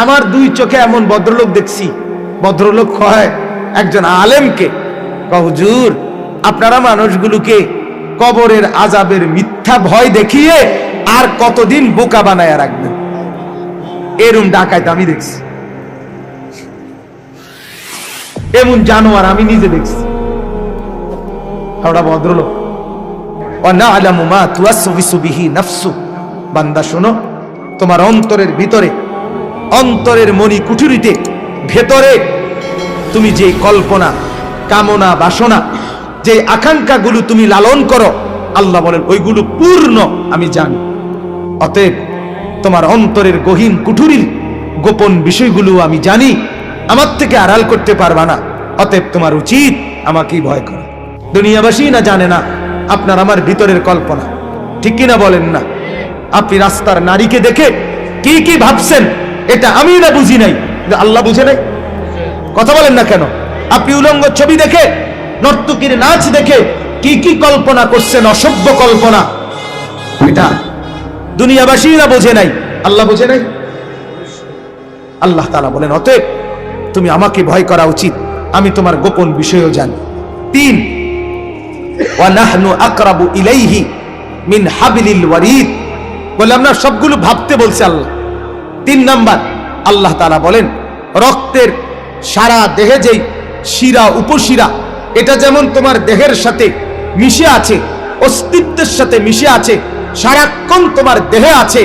আমার দুই চোখে এমন ভদ্রলোক দেখছি, ভদ্রলোক হয় একজন আলেমকে, হুজুর আপনারা মানুষগুলোকে কবরের আযাবের মিথ্যা ভয় দেখিয়ে আর কতদিন বোকা বানায় রাখবেন। এরম ডাকাইত আমি দেখছি, এমন জানোয়ার আমি নিজে দেখছি। ওরা ভদ্রলোক। ওয়ানা'লামু মা তুওয়াসওয়িসু বিহি নাফসু, বান্দা শোনো, তোমার অন্তরের ভিতরে, অন্তরের মনি কুঠুরিতে ভেতরে তুমি যে কল্পনা, কামনা, বাসনা, যে আকাঙ্ক্ষাগুলো তুমি লালন করো, আল্লাহ বলেন ওইগুলো পূর্ণ আমি জানি। অতএব তোমার অন্তরের গহীন কুঠুরির গোপন বিষয়গুলো আমি জানি, আমার থেকে আড়াল করতে পারবা না। অতএব তোমার উচিত আমাকেই ভয় করা। দুনিয়াবাসী না জানে না আপনার আমার ভিতরের কল্পনা, ঠিক কিনা বলেন না? আপনি রাস্তার নারীকে দেখে কি কি ভাবছেন, এটা আমি না বুঝি নাই, আল্লাহ বুঝে নাই। কথা বলেন না কেন? আপনি উলঙ্গ ছবি দেখে, নর্তকীর নাচ দেখে কি কি কল্পনা করছেন, অসভ্য কল্পনা, এটা দুনিয়াবাসী না বোঝে নাই, আল্লাহ বুঝে নাই। আল্লাহ তাআলা বলেন অতএব তুমি আমাকে ভয় করা উচিত, আমি তোমার গোপন বিষয়ও জানি। 3, ওয়া নাহনু আকরাবু ইলাইহি মিন হাবলিল ওয়ারিদ, বললাম না সবগুলো ভাবতে বলছে আল্লাহ। 3 নাম্বার আল্লাহ তাআলা বলেন রক্তের সারা দেহে যেই শিরা উপশিরা, এটা যেমন তোমার দেহের সাথে মিশে আছে, অস্তিত্বের সাথে মিশে আছে, সারাক্ষণ তোমার দেহে আছে।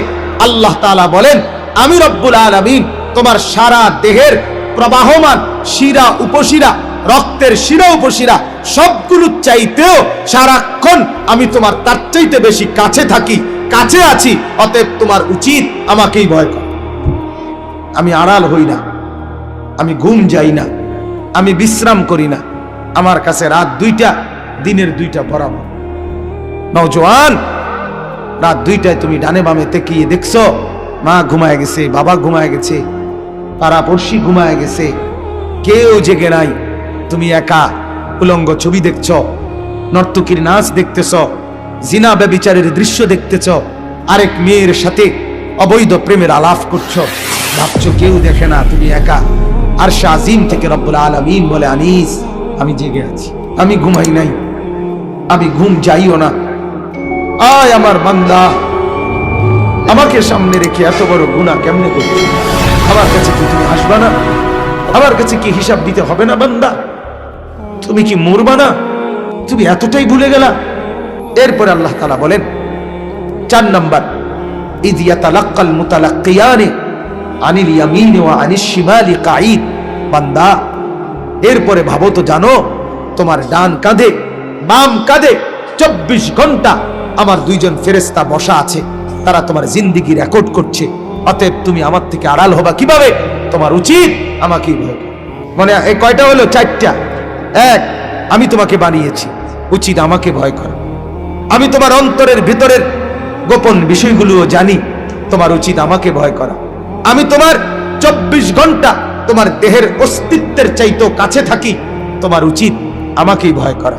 আল্লাহ তাআলা বলেন আমি রব্বুল আলামিন তোমার সারা দেহের প্রবাহমান শিরা উপশিরা, রক্তের শিরা উপশিরা সবগুলো চাইতেও সারাক্ষণ আমি তোমার তার চাইতে বেশি কাছে থাকি, কাছে আছি। অতএব তোমার উচিত আমাকেই ভয় করা। আমি আড়াল হই না, আমি ঘুম যাই না, আমি বিশ্রাম করি না। আমার কাছে রাত 2টা, দিনের 2টা বরাবর। নওজোয়ান, রাত 2টায় তুমি ডানে বামে তাকিয়ে দেখছো মা ঘুমায় গেছে, বাবা ঘুমায় গেছে, পাড়াপড়শি ঘুমায় গেছে, কেউ জেগে নাই। তুমি একা উলঙ্গ ছবি দেখছ, নর্তকীর নাচ দেখতেছ, জিনা ব্যভিচারের দৃশ্য দেখতেছ, আরেক মেয়ের সাথে অবৈধ প্রেমের আলাপ করছো, ভাবছো কেউ দেখে না, তুমি একা। আরশে আজিম থেকে রব্বুল আলামিন বলে আনিস আমি জেগে আছি, আমি ঘুমাই নাই, আমি ঘুম যাইও না। আয় আমার বান্দা, আমাকে সামনে রেখে এত বড় গুনাহ কেমনে করছো? আমার কাছে কি তুমি আসবা না? আমার কাছে কি হিসাব দিতে হবে না? বান্দা তুমি কি মরবা না? তুমি এতটাই ভুলে গেলা? এরপর আল্লাহ তাআলা বলেন 4 নাম্বার ইয ইয়াতালাক্কাল মুতালাক্কিয়ানি আনিল ইয়ামিনি ওয়া আনিশ শিমালি কাঈদ, বান্দা এরপরে ভাবো তো, জানো তোমার ডান কাঁধে বাম কাঁধে 24 ঘন্টা আমার 2জন ফেরেশতা বসা আছে, তারা তোমার জিন্দেগি রেকর্ড করছে। অতএব তুমি আমার থেকে আড়াল হবা কিভাবে? তোমার উচিত আমাকেই ভয় করা। মানে এই কয়টা হলো? 4টা। 1, আমি তোমাকে বানিয়েছি, উচিত আমাকে ভয় করা। আমি তোমার অন্তরের ভিতরের গোপন বিষয়গুলোও জানি, তোমার উচিত আমাকে ভয় করা। আমি তোমার 24 ঘন্টা তোমার দেহের অস্তিত্বের চাইতেও কাছে থাকি, তোমার উচিত আমাকেই ভয় করা।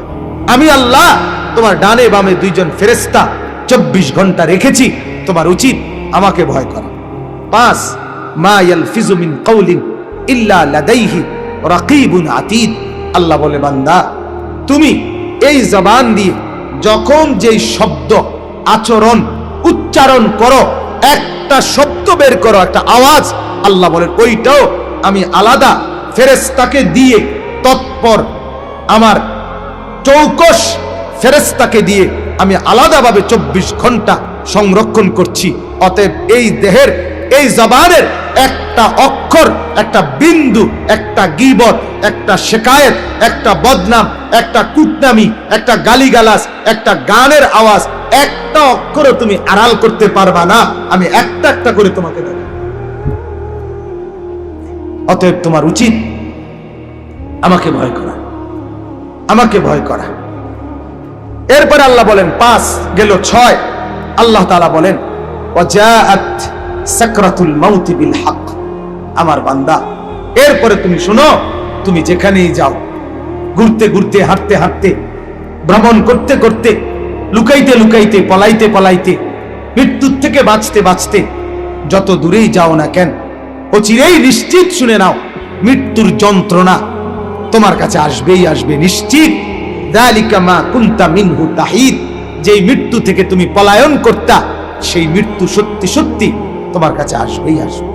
আমি আল্লাহ তোমার ডানে বামে 2জন ফেরেশতা 24 ঘন্টা রেখেছি, তোমার উচিত আমাকে ভয় করা। 5, মা ইয়ালফিজু মিন কাউলিন ইল্লা লাদাইহি রাকিবুন আতীদ, আল্লাহ বলে বান্দা তুমি এই জবান দিয়ে যখন যেই শব্দ, আচরণ, উচ্চারণ করো, একটা শব্দ বের করো, একটা আওয়াজ, আল্লাহ বলেন ওইটাও আমি আলাদা ফেরেশতাকে দিয়ে, তৎপর আমার চৌকস ফেরেশতাকে দিয়ে আমি আলাদাভাবে 24 ঘন্টা সংরক্ষণ করছি। অতএব এই দেহের, এই জবানের একটা অক্ষর, একটা বিন্দু, একটা গীবত, একটা শিকায়েত, একটা বদনাম, একটা কুটনামি, একটা গালিগালাজ, একটা গানের আওয়াজ, একটা অক্ষরও তুমি আড়াল করতে পারবা না। আমি একটা একটা করে তোমাকে দেব। অতএব তোমার উচিত আমাকে ভয় করা, আমাকে ভয় করা। এরপর আল্লাহ বলেন 5 গেল। 6 আল্লাহ তাআলা বলেন ওয়াজাআত সাকরাতুল মাউত বিল হক, আমার বান্দা এরপরে তুমি শোনো, তুমি যেখানেই যাও, ঘুরতে ঘুরতে, হাঁটতে হাঁটতে, ভ্রমণ করতে করতে, লুকাইতে লুকাইতে, পলাইতে পলাইতে, মৃত্যুর থেকে বাঁচতে বাঁচতে, যত দূরেই যাও না কেন, চিরেই নিশ্চিত শুনে নাও, মৃত্যুর যন্ত্রণা তোমার কাছে আসবেই আসবে নিশ্চিত। যালিকা মা কুনতা মিনহু তাহিদ, যেই মৃত্যু থেকে তুমি পলায়ন করতা, সেই মৃত্যু সত্যি সত্যি তোমার কাছে আসবেই আসবে।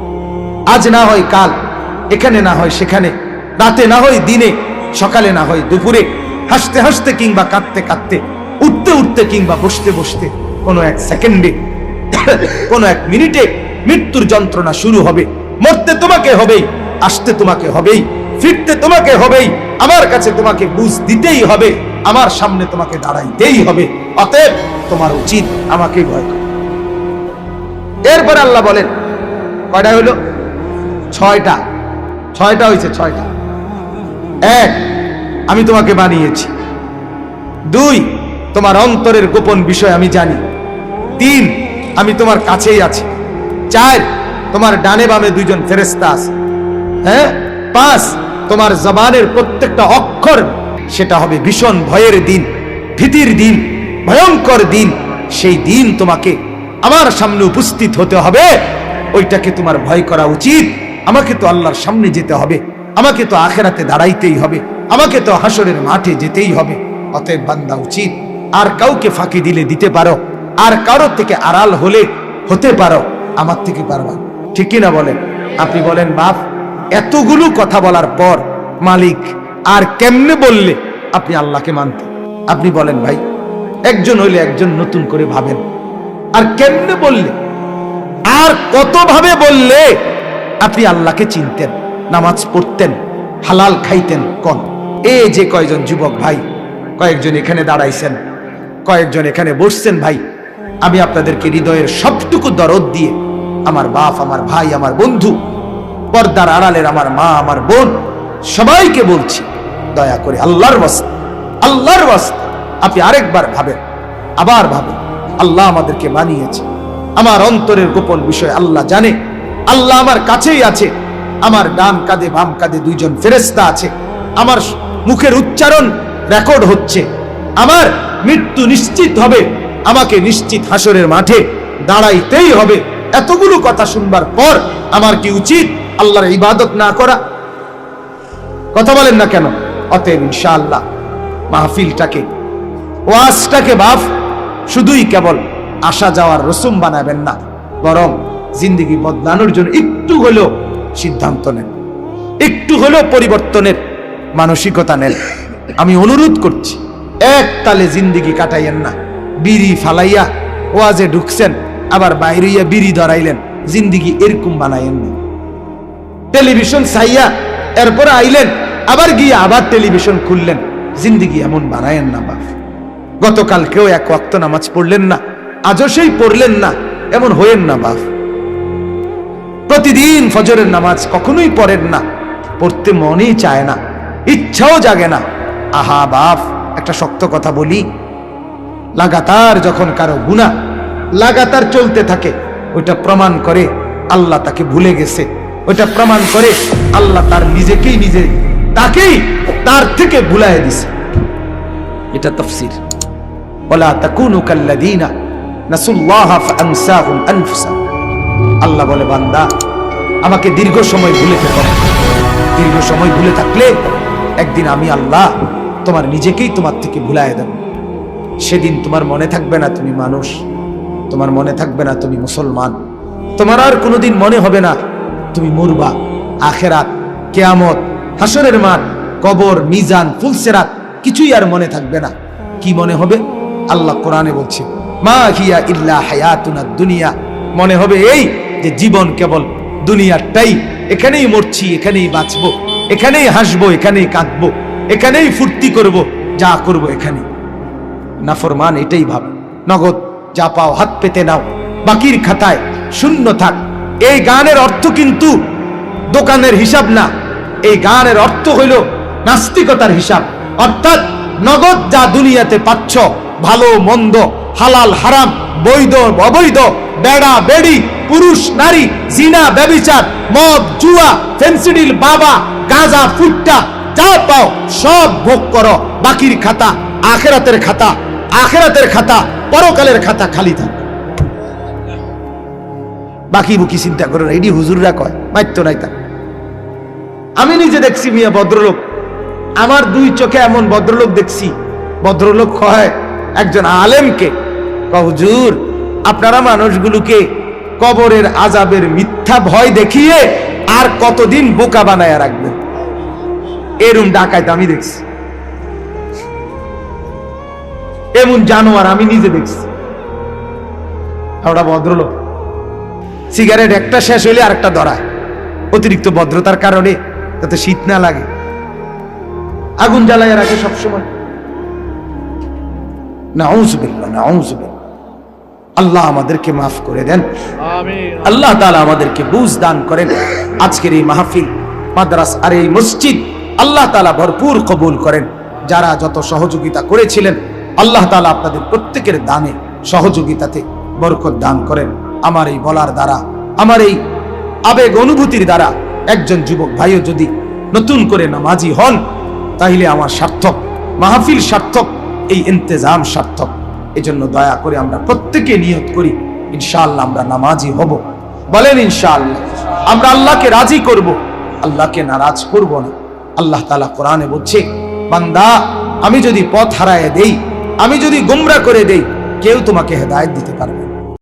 আজ না হয় কাল, এখানে না হয় সেখানে, রাতে না হয় দিনে, সকালে না হয় দুপুরে, হাসতে হাসতে কিংবা কাঁদতে কাঁদতে, উঠতে উঠতে কিংবা বসতে বসতে, কোনো এক সেকেন্ডে, কোনো এক মিনিটে মৃত্যুর যন্ত্রণা শুরু হবে। মরতে তোমাকে হবেই, আসতে তোমাকে হবেই, ফিরতে তোমাকে হবেই, আমার কাছে তোমাকে বুঝ দিতেই হবে, আমার সামনে তোমাকে দাঁড়াইতেই হবে। অতএব তোমার উচিত আমাকে ভয় করা। এরপর আল্লাহ বলেন, কয়টা হইল? ছয়টা হয়েছে, ছয়টা। এক, আমি তোমাকে বানিয়েছি। দুই, তোমার অন্তরের গোপন বিষয় আমি জানি। তিন, আমি তোমার কাছেই আছি। চার, তোমার ডানে বামে দুইজন ফেরেশতা আছে। হ্যাঁ, পাঁচ, তোমার জবানের প্রত্যেকটা অক্ষর সেটা হবে ভীষণ ভয়ের দিন, ভীতির দিন, ভয়ঙ্কর দিন। সেই দিন তোমাকে আমার সামনে উপস্থিত হতে হবে, ওইটাকে তোমার ভয় করা উচিত। আমাকে তো আল্লাহর সামনে যেতে হবে, আমাকে তো আখেরাতে দাঁড়াইতেই হবে, আমাকে তো হাসরের মাঠে যেতেই হবে। অতএব বান্দা উচিত, আর কাউকে ফাঁকি দিলে দিতে পারো, আর কারো থেকে আড়াল হলে হতে পারো, আমার থেকে পারবা। ঠিক কিনা বলেন? আপনি বলেন, বাপ এতগুলো কথা বলার পর মালিক আর কেমনে বললে আপনি আল্লাহকে মানতেন? আপনি বলেন ভাই, একজন হইলে একজন নতুন করে ভাবেন, আর কেমনে বললে, আর কত ভাবে বললে আপনি আল্লাহকে চিনতেন, নামাজ পড়তেন, হালাল খাইতেন? কোন এই যে কয়জন যুবক ভাই, কয়েকজন এখানে দাঁড়াইছেন, কয়েকজন এখানে বসছেন, ভাই আমি আপনাদেরকে হৃদয়ের সবটুকু দরদ দিয়ে, আমার বাপ, আমার ভাই, আমার বন্ধু, পর্দার আড়ালের আমার মা, আমার বোন, সবাইকে বলছি, দয়া করে আল্লাহর ওয়াস্তে, আল্লাহর ওয়াস্তে আপনি আরেকবার ভাবেন, আবার ভাবেন। আল্লাহ আমাদেরকে বানিয়েছে, আমার অন্তরের গোপন বিষয় আল্লাহ জানে। আল্লাহ আমার কাছেই আছে, আমার ডান কাঁধে বাম কাঁধে দুইজন ফেরেশতা আছে, আমার মুখের উচ্চারণ রেকর্ড হচ্ছে, আমার মৃত্যু নিশ্চিত হবে, আমাকে নিশ্চিত হাসরের মাঠে দাঁড়াইতেই হবে। এতগুলো কথা শুনবার পর আমার কি উচিত আল্লাহর ইবাদত না করা? কথা বলেন না কেন? অতএব ইনশাআল্লাহ মাহফিলটাকে, ওয়াজটাকে বাপ শুধুই কেবল আসা যাওয়ার রসুম বানাবেন না, বরং জিন্দেগি বদলানোর জন্য একটু হলেও সিদ্ধান্ত নেন, একটু হলেও পরিবর্তনের মানসিকতা নেন। আমি অনুরোধ করছি, এক তালে জিন্দেগি কাটাইয়েন না। বিড়ি ফালাইয়া ওয়াজে ঢুকছেন, আবার বাইরেইয়া বিড়ি ধরাইলেন, জিন্দেগি এরকম বানাইয়েন না। টেলিভিশন চাইয়া এরপরে আইলেন, আবার গিয়ে আবার টেলিভিশন খুললেন, জিন্দেগি এমন বানায়েন না বাপ। গতকাল কেউ এক ওয়াক্ত নামাজ পড়লেন না, আজও সেই পড়লেন না, এমন হইেন না বাপ। প্রতিদিন ফজরের নামাজ কখনোই পড়েন না, পড়তে মনেই চায় না, ইচ্ছাও জাগে না। আহা বাপ, একটা শক্ত কথা বলি, লাগাতার যখন কারো গুনাহ লাগাতার চলতে থাকে, ওইটা প্রমাণ করে আল্লাহ তাকে ভুলে গেছে, ওইটা প্রমাণ করে আল্লাহ তার নিজেকেই তাকেই তার থেকে ভুলাইয়া দিছে। এটা তাফসীর। ওয়ালা তাকুনু কাল্লাযীনা নাসুল্লাহা ফাআনসাহুম আনফুসাহুম। আল্লাহ বলে, বান্দা আমাকে দীর্ঘ সময় ভুলে থেকো না। দীর্ঘ সময় ভুলে থাকলে একদিন আমি আল্লাহ তোমার নিজেকেই তোমার থেকে ভুলাইয়া দেব। সেদিন তোমার মনে থাকবে না তুমি মানুষ, তোমার মনে থাকবে না তুমি মুসলমান, তোমার আর কোনোদিন মনে হবে না তুমি মরবা। আখেরাত, কিয়ামত, হাসরের মাঠ, কবর, মিজান, ফুলসিরাত কিছুই আর মনে থাকবে না। কি মনে হবে? আল্লাহ কোরআনে বলছে, মা হিয়া ইল্লা হায়াতুনা দুনিয়া। মনে হবে এই যে জীবন কেবল দুনিয়াটাই, এখানেই মরছি, এখানেই বাঁচবো, এখানেই হাসবো, এখানেই কাঁদবো, এখানেই ফুর্তি করব, যা করব এখানে। নাফরমান এটাই ভাবে। নগদ যা পাও হাত পেতে নাও, বাকির খাতায় শূন্য থাক। এই গানের অর্থ কিন্তু দোকানের হিসাব না, এই গানের অর্থ হইল নাস্তিকতার হিসাব। অর্থাৎ নগদ যা দুনিয়াতে পাচ্ছ, ভালো মন্দ, হালাল হারাম, বৈধ অবৈধ, বেড়া বেড়ি, পুরুষ নারী, জিনা ব্যভিচার, মদ জুয়া, ফেন্সিডিল বাবা, গাঁজা ফুট্টা, যা পাও সব ভোগ করো। বাকির খাতা আখেরাতের খাতা, আখেরাতের খাতা পরকালের খাতা খালি থাকে। বাকি বুকি চিন্তা করো না, এটি হুজুররা কয়, মাইতো নাই তা। আমি নিজে দেখছি মিয়া ভদ্রলোক, আমার দুই চোখে এমন ভদ্রলোক দেখছি। ভদ্রলোক কয় একজন আলেমকে, হুজুর আপনারা মানুষগুলোকে কবরের আযাবের মিথ্যা ভয় দেখিয়ে আর কতদিন বোকা বানায় রাখবেন? এরম ডাকাইতে আমি দেখছি, এমন জানোয়ার আমি নিজে দেখছি। আমরা ভদ্রলোক, সিগারেট একটা শেষ হইলে আরেকটা ধরায়, অতিরিক্ত ভদ্রতার কারণে যাতে শীত না লাগে আগুন জ্বালায় রাখে সবসময়। নাউযুবিল্লাহ, নাউযুবিল্লাহ। আল্লাহ আমাদেরকে মাফ করে দেন, আল্লাহ তাআলা আমাদেরকে বুঝ দান করেন। আজকের এই মাহফিল, মাদ্রাসা আর এই মসজিদ আল্লাহ তাআলা ভরপুর কবুল করেন। যারা যত সহযোগিতা করেছিলেন আল্লাহ তাআলা আপনাদের প্রত্যেকের দানে সহযোগিতাতে বরকত দান করেন। আমার এই বলার দ্বারা, আমার এই আবেগ অনুভূতির দ্বারা একজন যুবক ভাইও যদি নতুন করে নামাজি হন তাহলে আমার সার্থক, মাহফিল সার্থক, এই ইন্তেজাম সার্থক। এজন্য দয়া করে আমরা প্রত্যেকে নিয়ত করি ইনশাআল্লাহ আমরা নামাজি হব। বলেন ইনশাআল্লাহ। আমরা আল্লাহকে রাজি করব, আল্লাহকে নারাজ করব না। আল্লাহ তাআলা কোরআনে বলছে, বান্দা আমি যদি পথ হারায় দেই, আমি যদি গোমরা করে দেই, কেউ তোমাকে হেদায়েত দিতে পারবে না।